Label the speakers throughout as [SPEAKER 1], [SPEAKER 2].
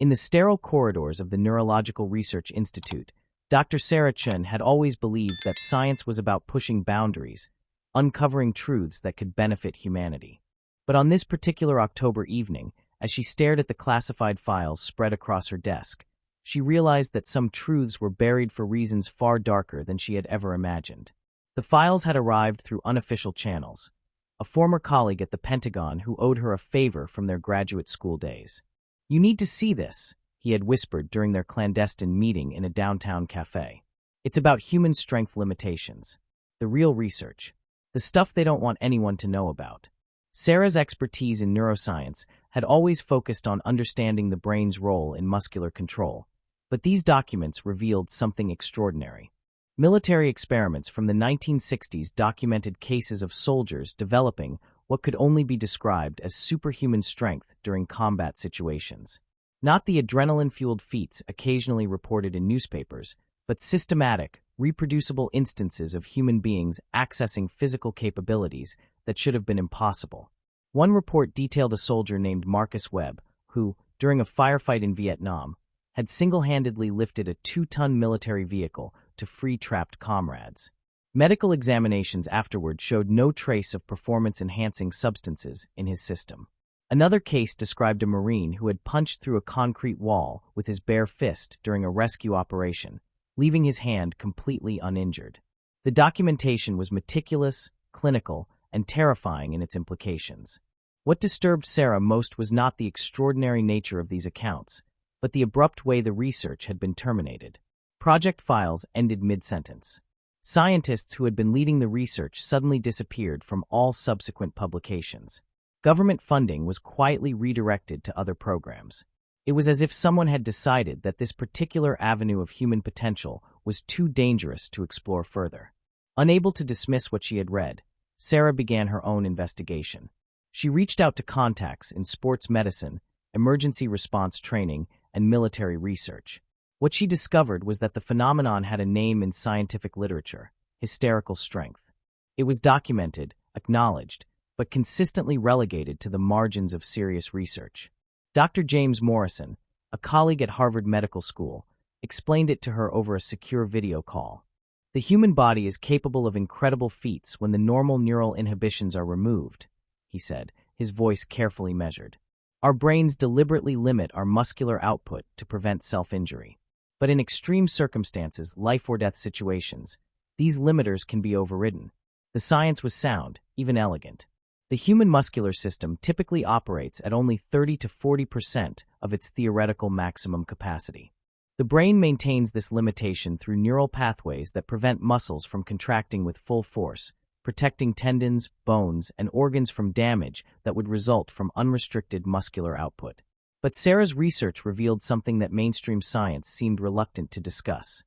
[SPEAKER 1] In the sterile corridors of the Neurological Research Institute, Dr. Sarah Chun had always believed that science was about pushing boundaries, uncovering truths that could benefit humanity. But on this particular October evening, as she stared at the classified files spread across her desk, she realized that some truths were buried for reasons far darker than she had ever imagined. The files had arrived through unofficial channels, a former colleague at the Pentagon who owed her a favor from their graduate school days. "You need to see this," he had whispered during their clandestine meeting in a downtown cafe. "It's about human strength limitations. The real research. The stuff they don't want anyone to know about." Sarah's expertise in neuroscience had always focused on understanding the brain's role in muscular control, but these documents revealed something extraordinary. Military experiments from the 1960s documented cases of soldiers developing what could only be described as superhuman strength during combat situations. Not the adrenaline-fueled feats occasionally reported in newspapers, but systematic, reproducible instances of human beings accessing physical capabilities that should have been impossible. One report detailed a soldier named Marcus Webb, who, during a firefight in Vietnam, had single-handedly lifted a 2-ton military vehicle to free trapped comrades. Medical examinations afterward showed no trace of performance-enhancing substances in his system. Another case described a Marine who had punched through a concrete wall with his bare fist during a rescue operation, leaving his hand completely uninjured. The documentation was meticulous, clinical, and terrifying in its implications. What disturbed Sarah most was not the extraordinary nature of these accounts, but the abrupt way the research had been terminated. Project files ended mid-sentence. Scientists who had been leading the research suddenly disappeared from all subsequent publications. Government funding was quietly redirected to other programs. It was as if someone had decided that this particular avenue of human potential was too dangerous to explore further. Unable to dismiss what she had read, Sarah began her own investigation. She reached out to contacts in sports medicine, emergency response training, and military research. What she discovered was that the phenomenon had a name in scientific literature: hysterical strength. It was documented, acknowledged, but consistently relegated to the margins of serious research. Dr. James Morrison, a colleague at Harvard Medical School, explained it to her over a secure video call. "The human body is capable of incredible feats when the normal neural inhibitions are removed," he said, his voice carefully measured. "Our brains deliberately limit our muscular output to prevent self-injury. But in extreme circumstances, life-or-death situations, these limiters can be overridden." The science was sound, even elegant. The human muscular system typically operates at only 30 to 40% of its theoretical maximum capacity. The brain maintains this limitation through neural pathways that prevent muscles from contracting with full force, protecting tendons, bones, and organs from damage that would result from unrestricted muscular output. But Sarah's research revealed something that mainstream science seemed reluctant to discuss.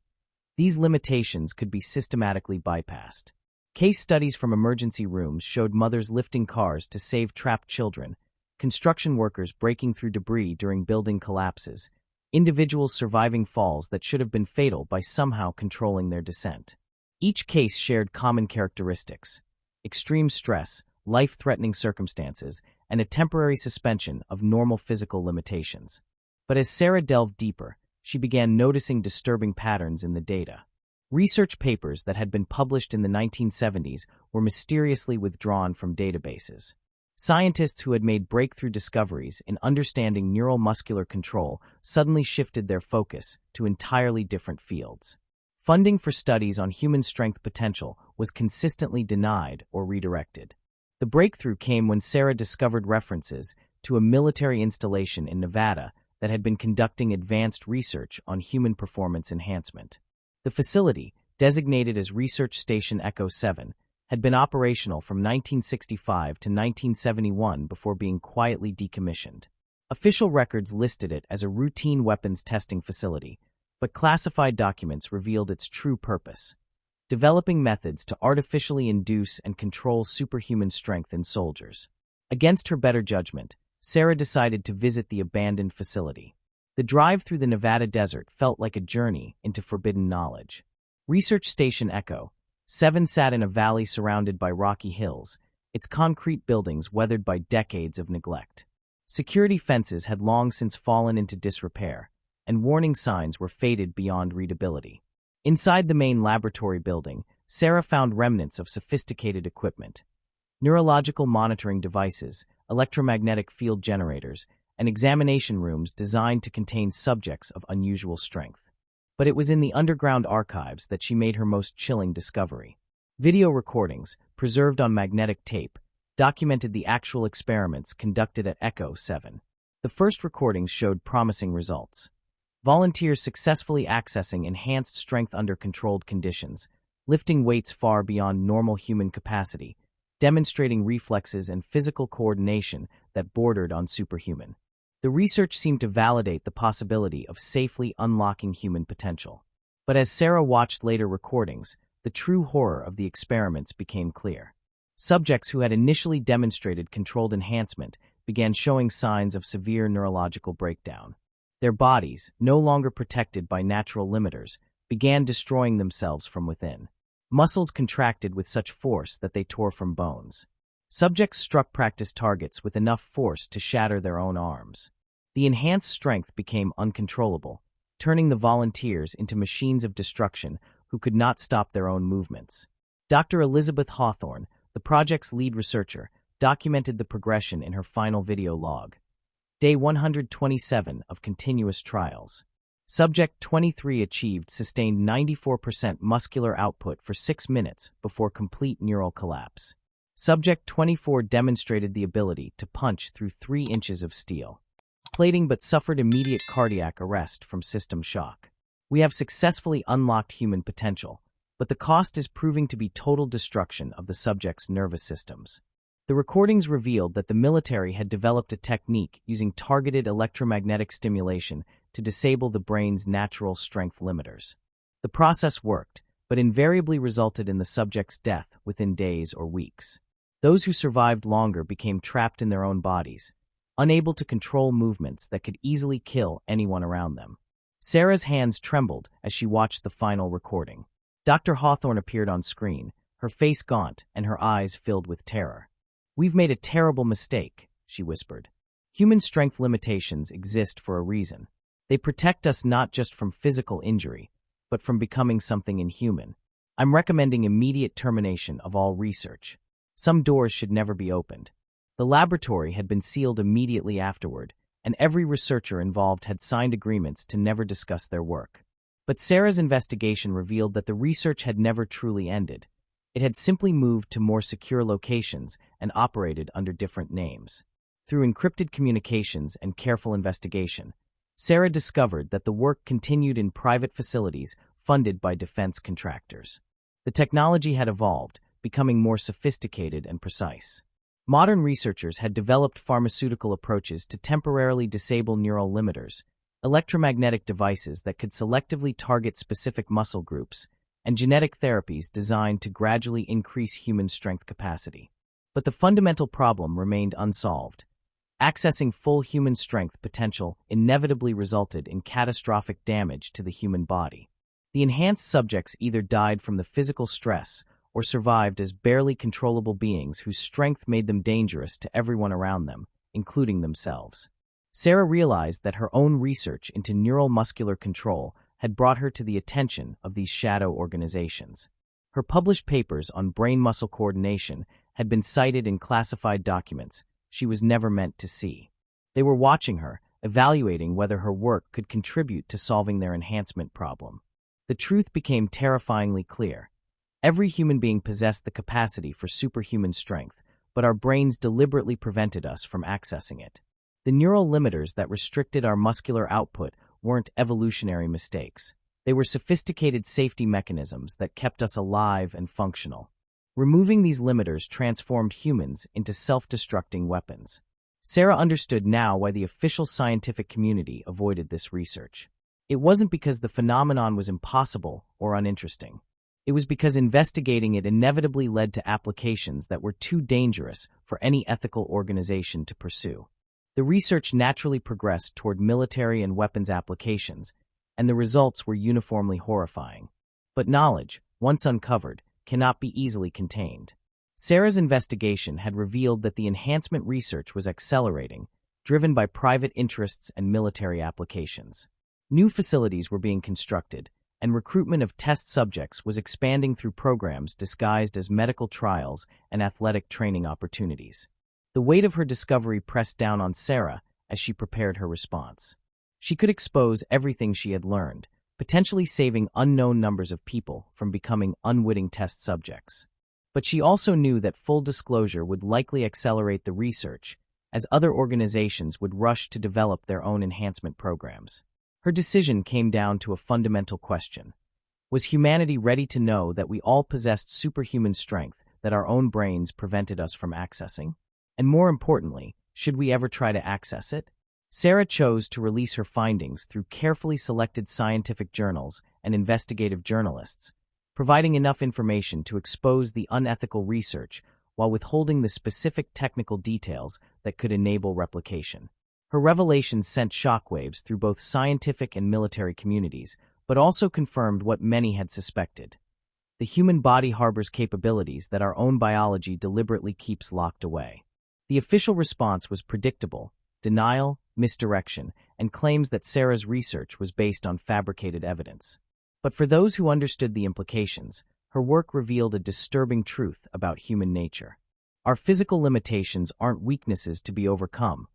[SPEAKER 1] These limitations could be systematically bypassed. Case studies from emergency rooms showed mothers lifting cars to save trapped children, construction workers breaking through debris during building collapses, individuals surviving falls that should have been fatal by somehow controlling their descent. Each case shared common characteristics: extreme stress, life-threatening circumstances, and a temporary suspension of normal physical limitations. But as Sarah delved deeper, she began noticing disturbing patterns in the data. Research papers that had been published in the 1970s were mysteriously withdrawn from databases. Scientists who had made breakthrough discoveries in understanding neuromuscular control suddenly shifted their focus to entirely different fields. Funding for studies on human strength potential was consistently denied or redirected. The breakthrough came when Sarah discovered references to a military installation in Nevada that had been conducting advanced research on human performance enhancement. The facility, designated as Research Station Echo 7, had been operational from 1965 to 1971 before being quietly decommissioned. Official records listed it as a routine weapons testing facility, but classified documents revealed its true purpose: developing methods to artificially induce and control superhuman strength in soldiers. Against her better judgment, Sarah decided to visit the abandoned facility. The drive through the Nevada desert felt like a journey into forbidden knowledge. Research Station Echo 7 sat in a valley surrounded by rocky hills, its concrete buildings weathered by decades of neglect. Security fences had long since fallen into disrepair, and warning signs were faded beyond readability. Inside the main laboratory building, Sarah found remnants of sophisticated equipment. Neurological monitoring devices, electromagnetic field generators, and examination rooms designed to contain subjects of unusual strength. But it was in the underground archives that she made her most chilling discovery. Video recordings, preserved on magnetic tape, documented the actual experiments conducted at Echo 7. The first recordings showed promising results. Volunteers successfully accessing enhanced strength under controlled conditions, lifting weights far beyond normal human capacity, demonstrating reflexes and physical coordination that bordered on superhuman. The research seemed to validate the possibility of safely unlocking human potential. But as Sarah watched later recordings, the true horror of the experiments became clear. Subjects who had initially demonstrated controlled enhancement began showing signs of severe neurological breakdown. Their bodies, no longer protected by natural limiters, began destroying themselves from within. Muscles contracted with such force that they tore from bones. Subjects struck practice targets with enough force to shatter their own arms. The enhanced strength became uncontrollable, turning the volunteers into machines of destruction who could not stop their own movements. Dr. Elizabeth Hawthorne, the project's lead researcher, documented the progression in her final video log. Day 127 of continuous trials. Subject 23 achieved sustained 94% muscular output for 6 minutes before complete neural collapse. Subject 24 demonstrated the ability to punch through 3 inches of steel plating but suffered immediate cardiac arrest from system shock. We have successfully unlocked human potential, but the cost is proving to be total destruction of the subject's nervous systems. The recordings revealed that the military had developed a technique using targeted electromagnetic stimulation to disable the brain's natural strength limiters. The process worked, but invariably resulted in the subject's death within days or weeks. Those who survived longer became trapped in their own bodies, unable to control movements that could easily kill anyone around them. Sarah's hands trembled as she watched the final recording. Dr. Hawthorne appeared on screen, her face gaunt and her eyes filled with terror. "We've made a terrible mistake," she whispered. "Human strength limitations exist for a reason. They protect us not just from physical injury, but from becoming something inhuman. I'm recommending immediate termination of all research. Some doors should never be opened." The laboratory had been sealed immediately afterward, and every researcher involved had signed agreements to never discuss their work. But Sarah's investigation revealed that the research had never truly ended. It had simply moved to more secure locations and operated under different names. Through encrypted communications and careful investigation, Sarah discovered that the work continued in private facilities funded by defense contractors. The technology had evolved, becoming more sophisticated and precise. Modern researchers had developed pharmaceutical approaches to temporarily disable neural limiters, electromagnetic devices that could selectively target specific muscle groups, and genetic therapies designed to gradually increase human strength capacity. But the fundamental problem remained unsolved. Accessing full human strength potential inevitably resulted in catastrophic damage to the human body. The enhanced subjects either died from the physical stress or survived as barely controllable beings whose strength made them dangerous to everyone around them, including themselves. Sarah realized that her own research into neural muscular control had brought her to the attention of these shadow organizations. Her published papers on brain-muscle coordination had been cited in classified documents she was never meant to see. They were watching her, evaluating whether her work could contribute to solving their enhancement problem. The truth became terrifyingly clear. Every human being possessed the capacity for superhuman strength, but our brains deliberately prevented us from accessing it. The neural limiters that restricted our muscular output weren't evolutionary mistakes. They were sophisticated safety mechanisms that kept us alive and functional. Removing these limiters transformed humans into self-destructing weapons. Sarah understood now why the official scientific community avoided this research. It wasn't because the phenomenon was impossible or uninteresting. It was because investigating it inevitably led to applications that were too dangerous for any ethical organization to pursue. The research naturally progressed toward military and weapons applications, and the results were uniformly horrifying. But knowledge, once uncovered, cannot be easily contained. Sarah's investigation had revealed that the enhancement research was accelerating, driven by private interests and military applications. New facilities were being constructed, and recruitment of test subjects was expanding through programs disguised as medical trials and athletic training opportunities. The weight of her discovery pressed down on Sarah as she prepared her response. She could expose everything she had learned, potentially saving unknown numbers of people from becoming unwitting test subjects. But she also knew that full disclosure would likely accelerate the research, as other organizations would rush to develop their own enhancement programs. Her decision came down to a fundamental question. Was humanity ready to know that we all possessed superhuman strength that our own brains prevented us from accessing? And more importantly, should we ever try to access it? Sarah chose to release her findings through carefully selected scientific journals and investigative journalists, providing enough information to expose the unethical research while withholding the specific technical details that could enable replication. Her revelations sent shockwaves through both scientific and military communities, but also confirmed what many had suspected. The human body harbors capabilities that our own biology deliberately keeps locked away. The official response was predictable: denial, misdirection, and claims that Sarah's research was based on fabricated evidence. But for those who understood the implications, her work revealed a disturbing truth about human nature. Our physical limitations aren't weaknesses to be overcome.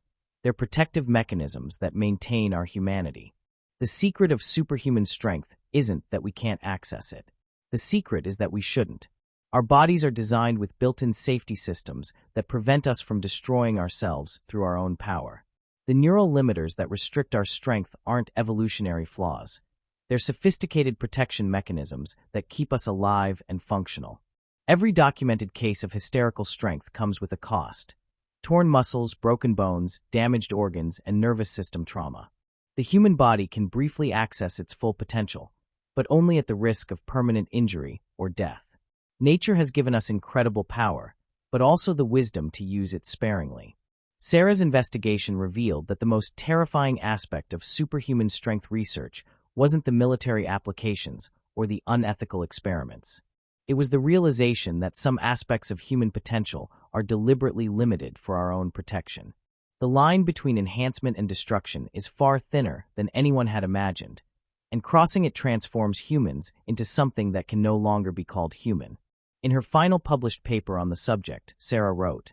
[SPEAKER 1] They're protective mechanisms that maintain our humanity. The secret of superhuman strength isn't that we can't access it. The secret is that we shouldn't. Our bodies are designed with built-in safety systems that prevent us from destroying ourselves through our own power. The neural limiters that restrict our strength aren't evolutionary flaws. They're sophisticated protection mechanisms that keep us alive and functional. Every documented case of hysterical strength comes with a cost: torn muscles, broken bones, damaged organs, and nervous system trauma. The human body can briefly access its full potential, but only at the risk of permanent injury or death. Nature has given us incredible power, but also the wisdom to use it sparingly. Sarah's investigation revealed that the most terrifying aspect of superhuman strength research wasn't the military applications or the unethical experiments. It was the realization that some aspects of human potential are deliberately limited for our own protection. The line between enhancement and destruction is far thinner than anyone had imagined, and crossing it transforms humans into something that can no longer be called human. In her final published paper on the subject, Sarah wrote,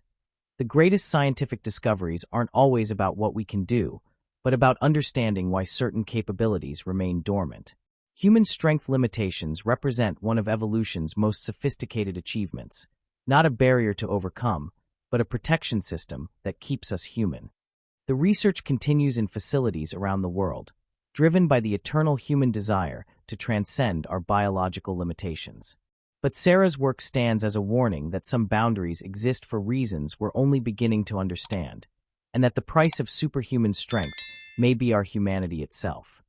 [SPEAKER 1] "The greatest scientific discoveries aren't always about what we can do, but about understanding why certain capabilities remain dormant. Human strength limitations represent one of evolution's most sophisticated achievements, not a barrier to overcome, but a protection system that keeps us human." The research continues in facilities around the world, driven by the eternal human desire to transcend our biological limitations. But Sarah's work stands as a warning that some boundaries exist for reasons we're only beginning to understand, and that the price of superhuman strength may be our humanity itself.